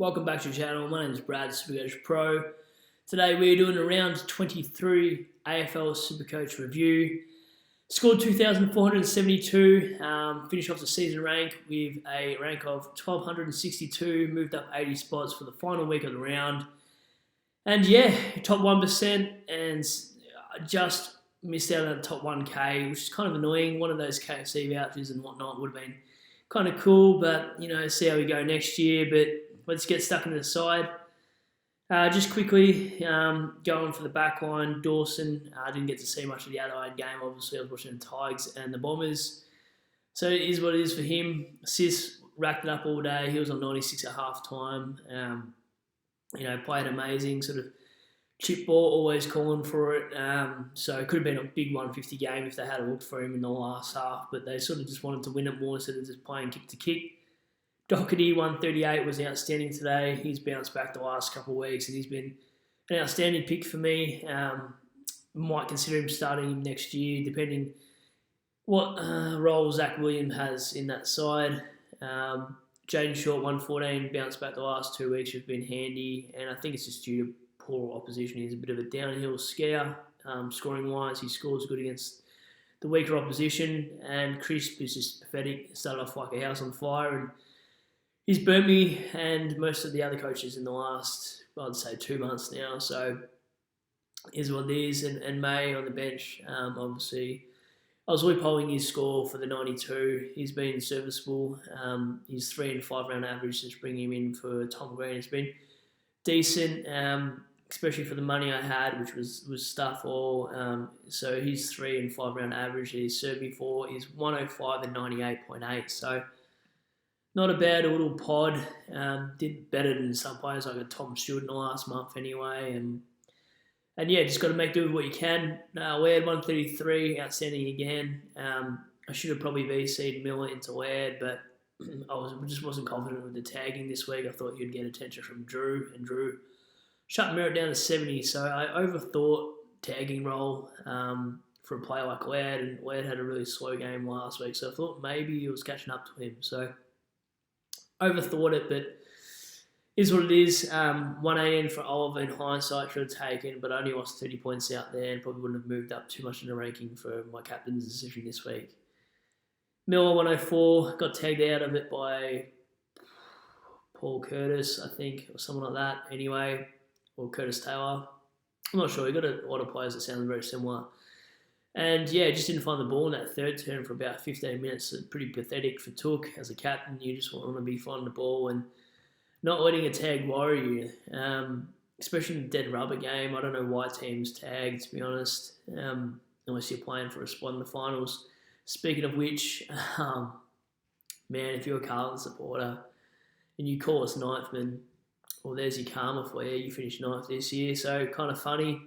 Welcome back to the channel. My name is Brad, Supercoach Pro. Today we're doing a round 23 AFL Supercoach review. Scored 2,472, finished off the season rank with a rank of 1,262, moved up 80 spots for the final week of the round. And yeah, top 1% and just missed out on the top 1K, which is kind of annoying. One of those KFC vouchers and whatnot would have been kind of cool, but see how we go next year. But let's get stuck into the side. Just quickly, going for the back line, Dawson. I didn't get to see much of the Adelaide game. Obviously, I was watching the Tigers and the Bombers. So it is what it is for him. Sis racked it up all day. He was on 96 at half time. Played amazing. Sort of chip ball, always calling for it. So it could have been a big 150 game if they had looked for him in the last half. But they sort of just wanted to win it more instead of just playing kick to kick. Doherty, 138, was outstanding today. He's bounced back the last couple of weeks, and he's been an outstanding pick for me. Might consider him starting him next year, depending what role Zach Williams has in that side. Jaden Short, 114, bounced back the last 2 weeks, has been handy, and I think it's just due to poor opposition. He's a bit of a downhill skier, scoring-wise. He scores good against the weaker opposition, and Crisp is just pathetic. Started off like a house on fire, and he's burnt me and most of the other coaches in the last, I'd say, 2 months now. So is what it is. And May on the bench, obviously, I was loopholing his score for the 92. He's been serviceable. His 3 and 5 round average since bringing him in for Tom Green has been decent, especially for the money I had, which was stuff all. So his 3 and 5 round average he's served me for is 105 and 98.8. So not a bad little pod. Did better than some players like a Tom Stewart in the last month anyway. And yeah, just got to make do with what you can. Laird, 133, outstanding again. I should have probably VC'd Miller into Laird, but just wasn't confident with the tagging this week. I thought he'd get attention from Drew, and Drew shut Merritt down to 70. So I overthought tagging role for a player like Laird, and Laird had a really slow game last week. So I thought maybe he was catching up to him. So overthought it, but is what it is. 118 for Oliver in hindsight should have taken, but I only lost 30 points out there and probably wouldn't have moved up too much in the ranking for my captain's decision this week. Miller, 104, got tagged out of it by Paul Curtis, I think, or someone like that anyway, or Curtis Taylor. I'm not sure. He got a lot of players that sound very similar. And yeah, just didn't find the ball in that third turn for about 15 minutes. So pretty pathetic for Took as a captain. You just want to be finding the ball and not letting a tag worry you, especially in the dead rubber game. I don't know why teams tag, to be honest, unless you're playing for a spot in the finals. Speaking of which, man, if you're a Carlton supporter and you call us ninth, man, well, there's your karma for you. You finished ninth this year, so kind of funny.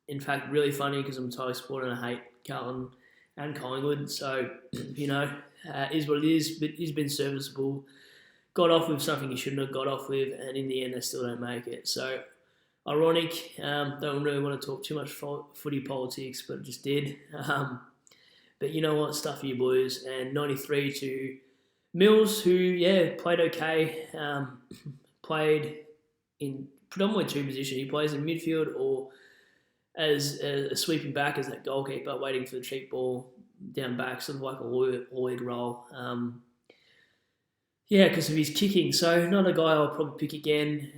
In fact, really funny because I'm a Tigers supporter and I hate Carlton and Collingwood. So, is what it is. But he's been serviceable. Got off with something he shouldn't have got off with, and in the end, they still don't make it. So, ironic. Don't really want to talk too much footy politics, but just did. But you know what? Stuff for you boys. And 93 to Mills, who, played okay. Played in predominantly two positions. He plays in midfield or as a sweeping back as that goalkeeper, waiting for the cheap ball down back, sort of like a Lloyd role. Because of his kicking. So not a guy I'll probably pick again.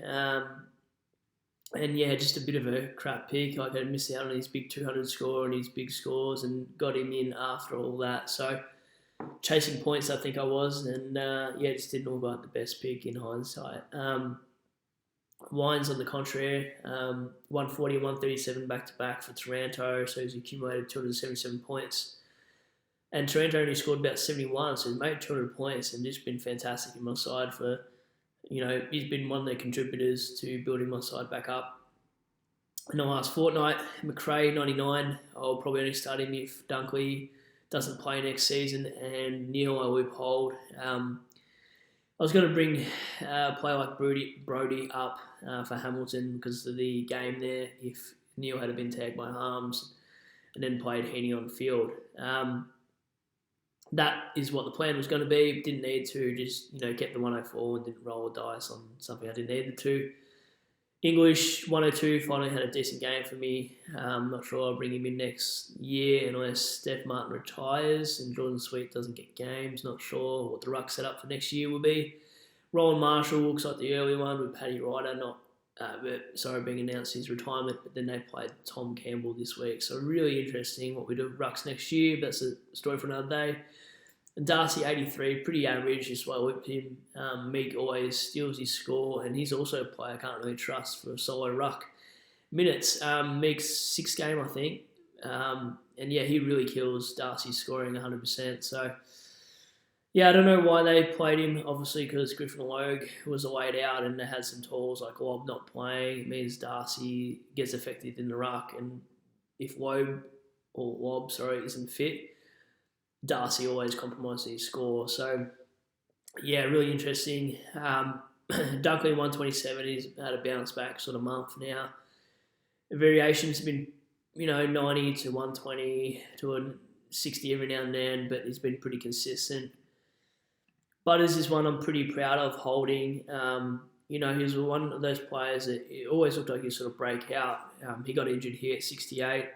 Just a bit of a crap pick. I had missed out on his big 200 score and his big scores and got him in after all that. So chasing points, I think I was. And just didn't look like the best pick in hindsight. Wines, on the contrary, 140 and 137 back-to-back for Taranto, so he's accumulated 277 points. And Taranto only scored about 71, so he's made 200 points and just been fantastic in my side for, he's been one of the contributors to building my side back up. In the last fortnight, McRae, 99, I'll probably only start him if Dunkley doesn't play next season, and Neil I will hold. I was going to bring a player like Brody up for Hamilton because of the game there if Neil had been tagged by Harms and then played Heaney on field. that is what the plan was going to be. Didn't need to, just kept the 104 and didn't roll a dice on something I didn't need to. English 102 finally had a decent game for me. Not sure I'll bring him in next year unless Steph Martin retires and Jordan Sweet doesn't get games. Not sure what the ruck setup for next year will be. Roland Marshall looks like the early one with Paddy Ryder being announced his retirement, but then they played Tom Campbell this week. So really interesting what we do with rucks next year. But that's a story for another day. And Darcy, 83, pretty average, just well with him. Meek always steals his score, and he's also a player I can't really trust for a solo ruck. Minutes, Meek's 6th game, I think. And yeah, he really kills Darcy scoring 100%. So, yeah, I don't know why they played him, obviously because Griffin Logue was laid out and they had some tools like Lob not playing. It means Darcy gets affected in the ruck, and if Lob isn't fit, Darcy always compromises his score. So, yeah, really interesting. Dunkley 127, he's had a bounce back sort of month now. The variations have been, 90 to 120 to a 60 every now and then, but he's been pretty consistent. Butters is one I'm pretty proud of holding. He was one of those players that it always looked like he'd sort of break out. He got injured here at 68.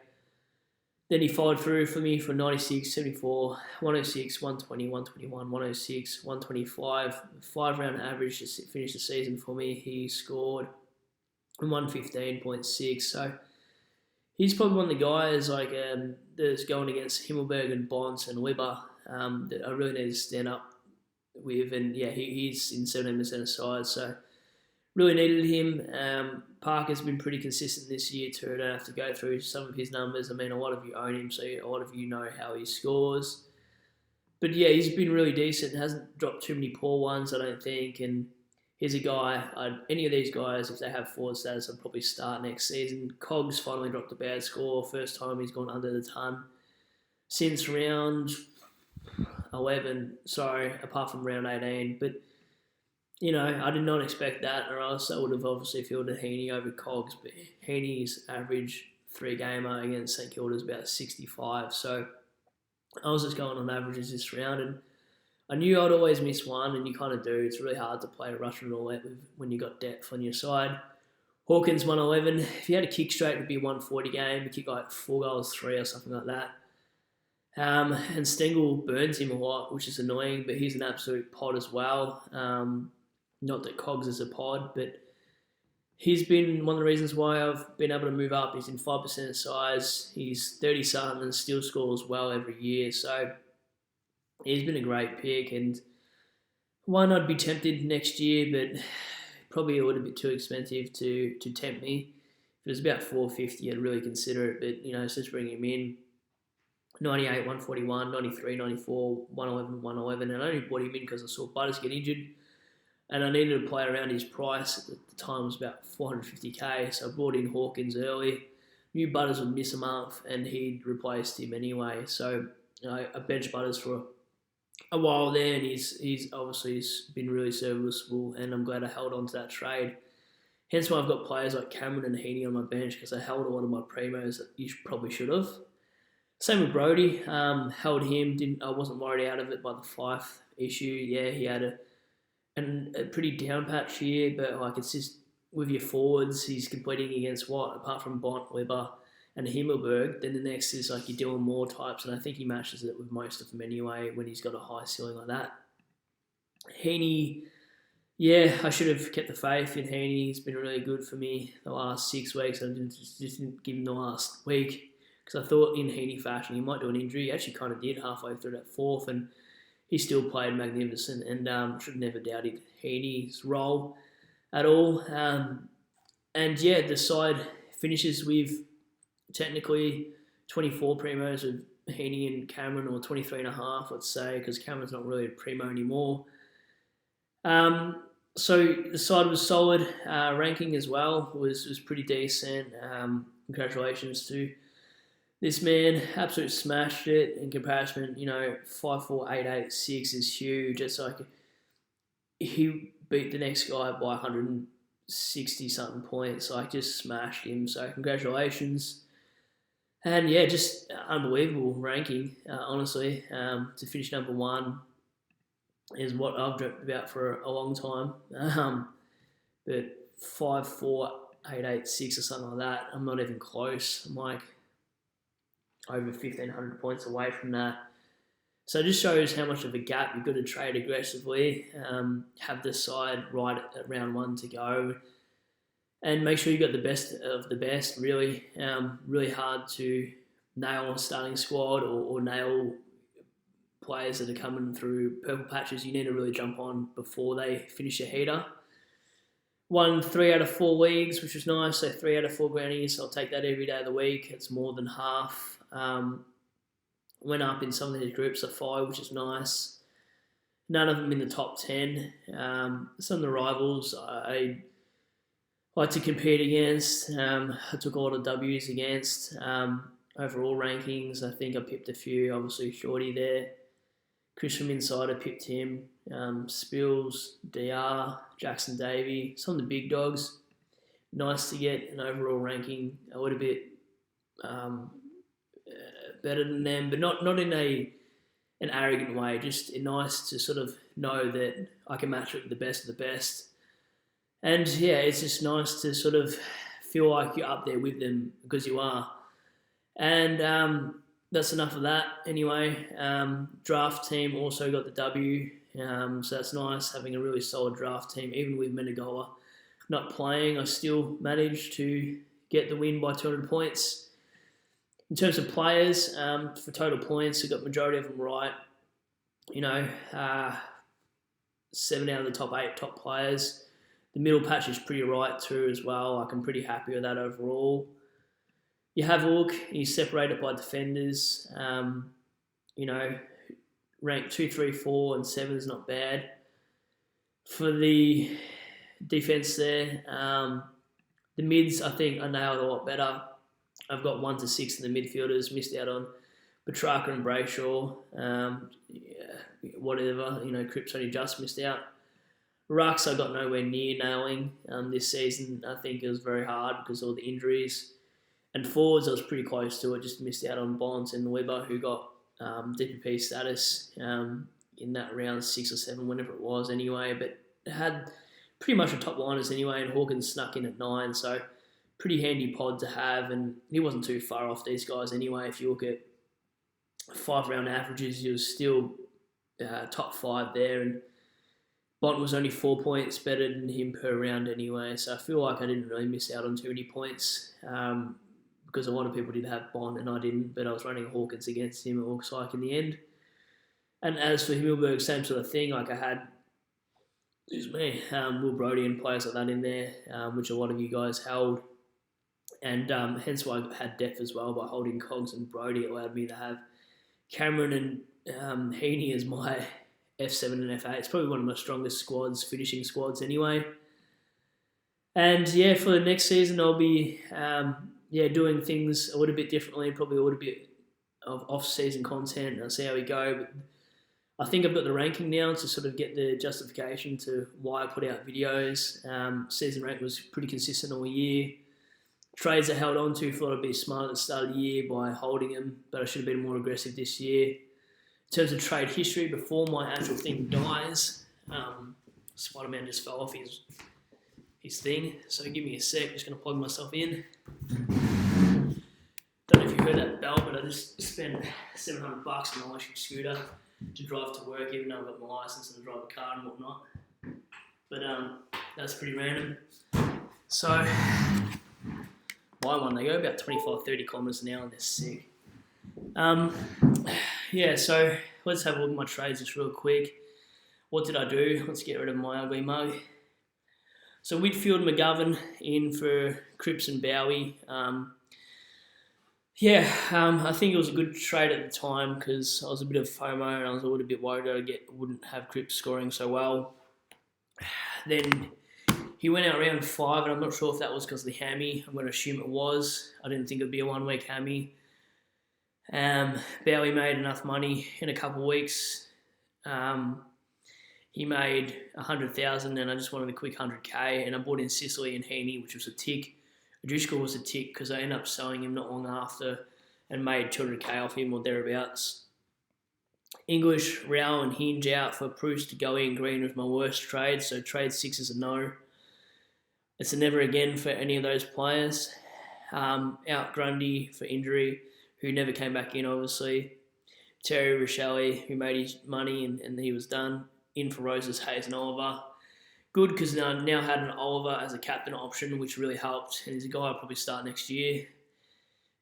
Then he followed through for me for 96, 74, 106, 120, 121, 106, 125. 5-round average to finish the season for me. He scored 115.6. So he's probably one of the guys that's going against Himmelberg and Bonds and Webber that I really need to stand up with. And yeah, he's in 17% of side. So really needed him. Parker's been pretty consistent this year too. I don't have to go through some of his numbers. I mean, a lot of you own him, so a lot of you know how he scores. But yeah, he's been really decent. Hasn't dropped too many poor ones, I don't think. And he's a guy, any of these guys, if they have forward status, I'd probably start next season. Cogs finally dropped a bad score. First time he's gone under the ton since round 11. Sorry, apart from round 18. But I did not expect that, or else I would have obviously fielded Heaney over Cogs. But Heaney's average 3-gamer against St Kilda is about 65. So I was just going on averages this round, and I knew I'd always miss one, and you kind of do. It's really hard to play Russian roulette when you got depth on your side. Hawkins 111. If he had a kick straight, it'd be a 140 game. He kicked like 4 goals, 3 or something like that. And Stengel burns him a lot, which is annoying, but he's an absolute pod as well. Not that Cogs is a pod, but he's been one of the reasons why I've been able to move up. He's in 5% of size. He's 30-something and still scores well every year. So he's been a great pick, and one I'd be tempted next year, but probably a little bit too expensive to tempt me. If it was about $450, I'd really consider it. But, since bringing him in, 98, 141, 93, 94, 111, 111. And I only brought him in because I saw Butters get injured, and I needed to play around his price. At the time, it was about $450K, so I brought in Hawkins early. Knew Butters would miss a month, and he'd replaced him anyway. So I benched Butters for a while there, and he's obviously been really serviceable, and I'm glad I held on to that trade. Hence why I've got players like Cameron and Heaney on my bench, because I held a lot of my primos that you probably should have. Same with Brody, held him. I wasn't worried out of it by the Fife issue. Yeah, he had a pretty down patch here, but it's just with your forwards, he's competing against what? Apart from Bont, Weber, and Himmelberg, then the next is your Dylan Moore types, and I think he matches it with most of them anyway when he's got a high ceiling like that. Heaney, yeah, I should have kept the faith in Heaney. He's been really good for me the last 6 weeks. I just didn't give him the last week because I thought in Heaney fashion he might do an injury. He actually kind of did halfway through that 4th, and he still played magnificent, and should have never doubted Heaney's role at all. And yeah, the side finishes with technically 24 primos with Heaney and Cameron, or 23.5, let's say, because Cameron's not really a primo anymore. So the side was solid. Ranking as well was pretty decent. Congratulations to this man. Absolutely smashed it in comparison. 54886 is huge. It's he beat the next guy by 160 something points. Just smashed him. So congratulations. And yeah, just unbelievable ranking, honestly. To finish number one is what I've dreamt about for a long time. But 54886 or something like that, I'm not even close. I'm like over 1,500 points away from that. So it just shows how much of a gap you've got to trade aggressively, have the side right at round one to go, and make sure you got the best of the best. Really, really hard to nail a starting squad or nail players that are coming through purple patches. You need to really jump on before they finish a heater. Won 3 out of 4 leagues, which was nice. So 3 out of 4 grannies. I'll take that every day of the week. It's more than half. Went up in some of these groups of 5, which is nice. None of them in the top 10. Some of the rivals I like to compete against. I took a lot of W's against. Overall rankings, I think I pipped a few. Obviously, Shorty there. Chris from Insider pipped him. Spills, DR, Jackson Davey, some of the big dogs. Nice to get an overall ranking a little bit better than them, but not in an arrogant way. Just nice to sort of know that I can match it with the best of the best. And yeah, it's just nice to sort of feel like you're up there with them because you are. And that's enough of that anyway. Draft team also got the W, so that's nice, having a really solid draft team. Even with Menegola not playing, I still managed to get the win by 200 points. In terms of players, for total points, I got majority of them right. 7 out of the top 8 top players. The middle patch is pretty right too as well. Like, I'm pretty happy with that overall. You have a look, he's separated by defenders. Rank 2, 3, 4, and 7 is not bad. For the defense there, the mids, I think I nailed a lot better. I've got 1 to 6 in the midfielders, missed out on Petrarca and Brayshaw. Whatever, Cripps only just missed out. Rucks, I got nowhere near nailing this season. I think it was very hard because of all the injuries. And forwards, I was pretty close to it, just missed out on Bonds and Weber, who got DPP status in that round 6 or 7, whenever it was anyway. But it had pretty much the top liners anyway, and Hawkins snuck in at 9, so pretty handy pod to have. And he wasn't too far off these guys anyway. If you look at 5-round averages, he was still top 5 there, and Bont was only 4 points better than him per round anyway. So I feel like I didn't really miss out on too many points. Because a lot of people did have Bond and I didn't, but I was running Hawkins against him, it looks like, in the end. And as for Himmelberg, same sort of thing. Like, I had, Will Brodie and players like that in there, which a lot of you guys held. And hence why I had depth as well. By holding Cogs and Brodie, it allowed me to have Cameron and Heaney as my F7 and F8. It's probably one of my strongest squads, finishing squads anyway. And yeah, for the next season, I'll be doing things a little bit differently, probably a little bit of off-season content. I'll see how we go. But I think I've got the ranking now to sort of get the justification to why I put out videos. Season rank was pretty consistent all year. Trades I held on to, thought I'd be smart at the start of the year by holding them, but I should have been more aggressive this year. In terms of trade history, before my actual thing dies, Spider-Man just fell off his thing, so give me a sec, just going to plug myself in. Don't know if you heard that bell, but I just spent $700 on an electric scooter to drive to work, even though I've got my license and I drive a car and whatnot. But that's pretty random. So, my one, they go about 25-30 kilometres an hour and they're sick. So let's have a look at my trades just real quick. What did I do? Let's get rid of my ugly mug. So Whitfield, McGovern in for Cripps and Bowie. I think it was a good trade at the time because I was a bit of FOMO and I was a little bit worried that I wouldn't have Cripps scoring so well. Then he went out round 5, and I'm not sure if that was because of the hammy. I'm going to assume it was. I didn't think it would be a 1-week hammy. Bowie made enough money in a couple of weeks. He made 100,000, and I just wanted a quick 100k. And I bought in Sicily and Heaney, which was a tick. Driscoll was a tick because I ended up selling him not long after and made 200k off him or thereabouts. English, Rao and Hinge out for Bruce to go in. Green was my worst trade, so trade 6 is a no. It's a never again for any of those players. Out Grundy for injury, who never came back in, obviously. Terry Rochelle, who made his money and he was done. In for Roses, Hayes and Oliver. Good because I now had an Oliver as a captain option, which really helped. And he's a guy I'll probably start next year.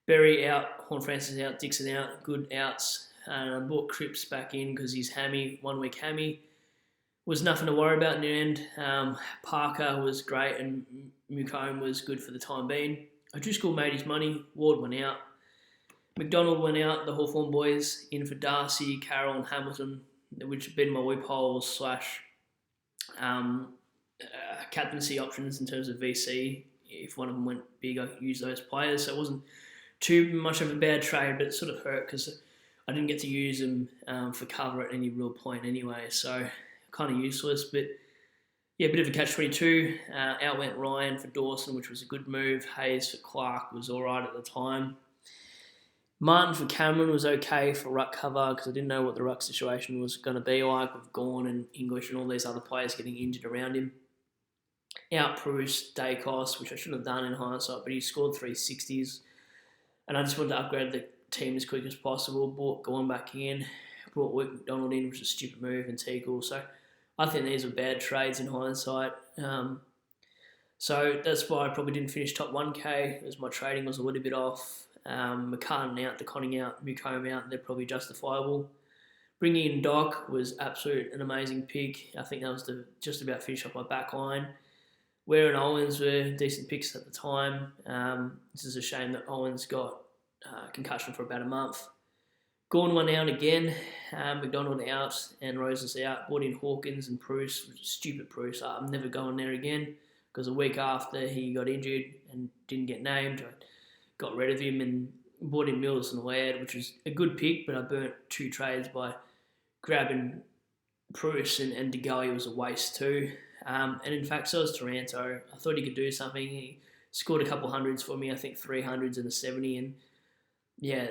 Berry out, Horn-Francis out, Dixon out. Good outs. And I brought Cripps back in because his hammy, 1 week hammy, was nothing to worry about in the end. Parker was great and Mucomb was good for the time being. O'Driscoll made his money. Ward went out. McDonald went out. The Hawthorn boys in for Darcy, Carroll and Hamilton, which have been my whip holes / captaincy options in terms of VC. If one of them went big, I could use those players. So it wasn't too much of a bad trade, but it sort of hurt because I didn't get to use them for cover at any real point anyway. So kind of useless, but yeah, a bit of a catch-22. Out went Ryan for Dawson, which was a good move. Hayes for Clark was all right at the time. Martin for Cameron was okay for ruck cover because I didn't know what the ruck situation was going to be like with Gawn and English and all these other players getting injured around him. Out Bruce, Dacos, which I should have done in hindsight, but he scored 360s. And I just wanted to upgrade the team as quick as possible. Brought Gawn back in. Brought Wick McDonald in, which was a stupid move, and Teagle. So I think these were bad trades in hindsight. So that's why I probably didn't finish top 1k, as my trading was a little bit off. McCartan out, De Conning out, Mucomb out, they're probably justifiable. Bringing in Doc was an amazing pick. I think that was just about finish off my back line. Ware and Owens were decent picks at the time. This is a shame that Owens got concussion for about a month. Gawn went out again, McDonald out and Roses out. Brought in Hawkins and Bruce, stupid Bruce. I'm never going there again because a week after he got injured and didn't get named, I got rid of him and bought in Mills and Laird, which was a good pick, but I burnt 2 trades by grabbing Bruce and De Gully was a waste too. And in fact, so was Taranto. I thought he could do something. He scored a couple hundreds for me, I think 300s and a 70. And yeah,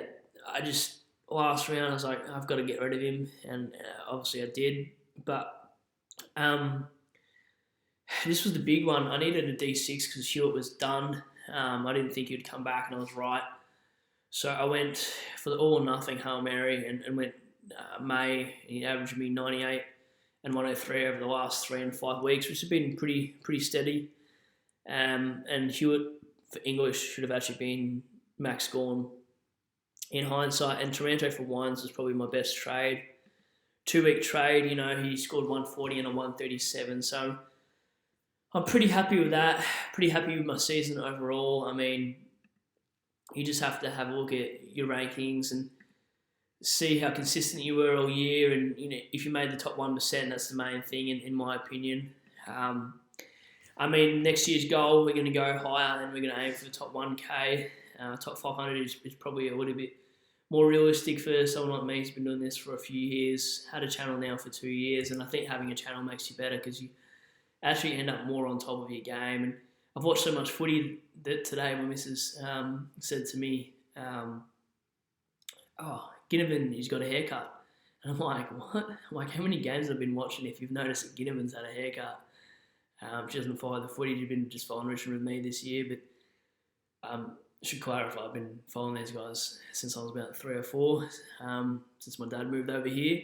last round, I was like, I've got to get rid of him. And obviously I did. But this was the big one. I needed a D6 because Hewitt was done. I didn't think he'd come back, and I was right. So I went for the all or nothing Hail Mary and went May. He averaged me 98 and 103 over the last 3 and 5 weeks, which have been pretty steady. And Hewitt for English should have actually been Max Gawn in hindsight. And Taranto for Wines was probably my best trade. 2-week trade, he scored 140 and a 137. So I'm pretty happy with that. Pretty happy with my season overall. I mean, you just have to have a look at your rankings and see how consistent you were all year. And if you made the top 1%, that's the main thing, in my opinion. I mean, next year's goal, we're going to go higher and we're going to aim for the top 1K. Top 500 is probably a little bit more realistic for someone like me who's been doing this for a few years. Had a channel now for 2 years, and I think having a channel makes you better because you actually end up more on top of your game. And I've watched so much footy that today my missus said to me, Ginnivan, he's got a haircut. And I'm like, what? I'm like, how many games I've been watching if you've noticed that Ginnivan's had a haircut? She doesn't follow the footy. She's been just following Richmond with me this year. But I should clarify, I've been following these guys since I was about 3 or 4, since my dad moved over here.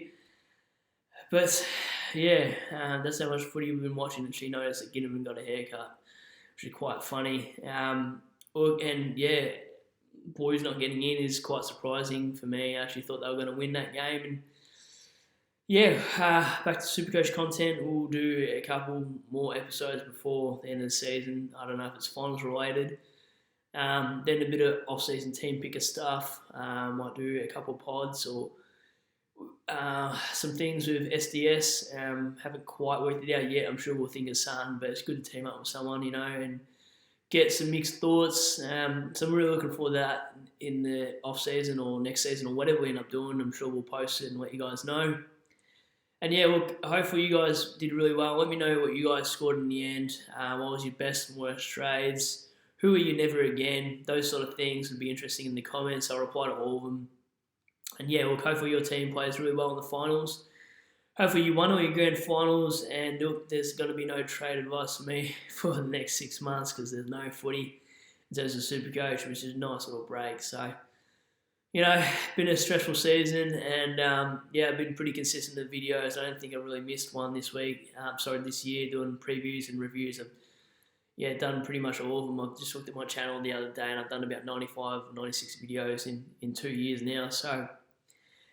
But yeah, that's how much footy we've been watching, and she noticed that Ginnivan got a haircut, which is quite funny. And yeah, boys not getting in is quite surprising for me. I actually thought they were going to win that game. And yeah, back to Supercoach content. We'll do a couple more episodes before the end of the season. I don't know if it's finals related. Then a bit of off-season team picker stuff. Might do a couple of pods or some things with SDS. Haven't quite worked it out yet. I'm sure we'll think of something, but it's good to team up with someone, and get some mixed thoughts. So I'm really looking forward to that in the off-season or next season or whatever we end up doing. I'm sure we'll post it and let you guys know. And yeah, well, hopefully you guys did really well. Let me know what you guys scored in the end. What was your best and worst trades? who are you never again? Those sort of things would be interesting in the comments. I'll reply to all of them. And yeah, look, hopefully your team plays really well in the finals. Hopefully you won all your grand finals, and look, there's going to be no trade advice for me for the next 6 months because there's no footy in terms of Supercoach, which is a nice little break. So, been a stressful season, and I've been pretty consistent with videos. I don't think I really missed one this year, doing previews and reviews. I've done pretty much all of them. I've just looked at my channel the other day, and I've done about 95, 96 videos in 2 years now. So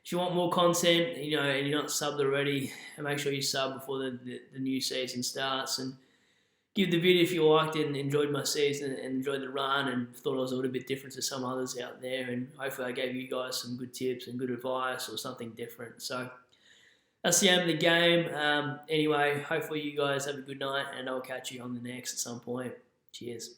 if you want more content, and you're not subbed already, make sure you sub before the new season starts, and give the video if you liked it and enjoyed my season and enjoyed the run and thought I was a little bit different to some others out there, and hopefully I gave you guys some good tips and good advice or something different. So that's the aim of the game. Anyway, hopefully you guys have a good night, and I'll catch you on the next at some point. Cheers.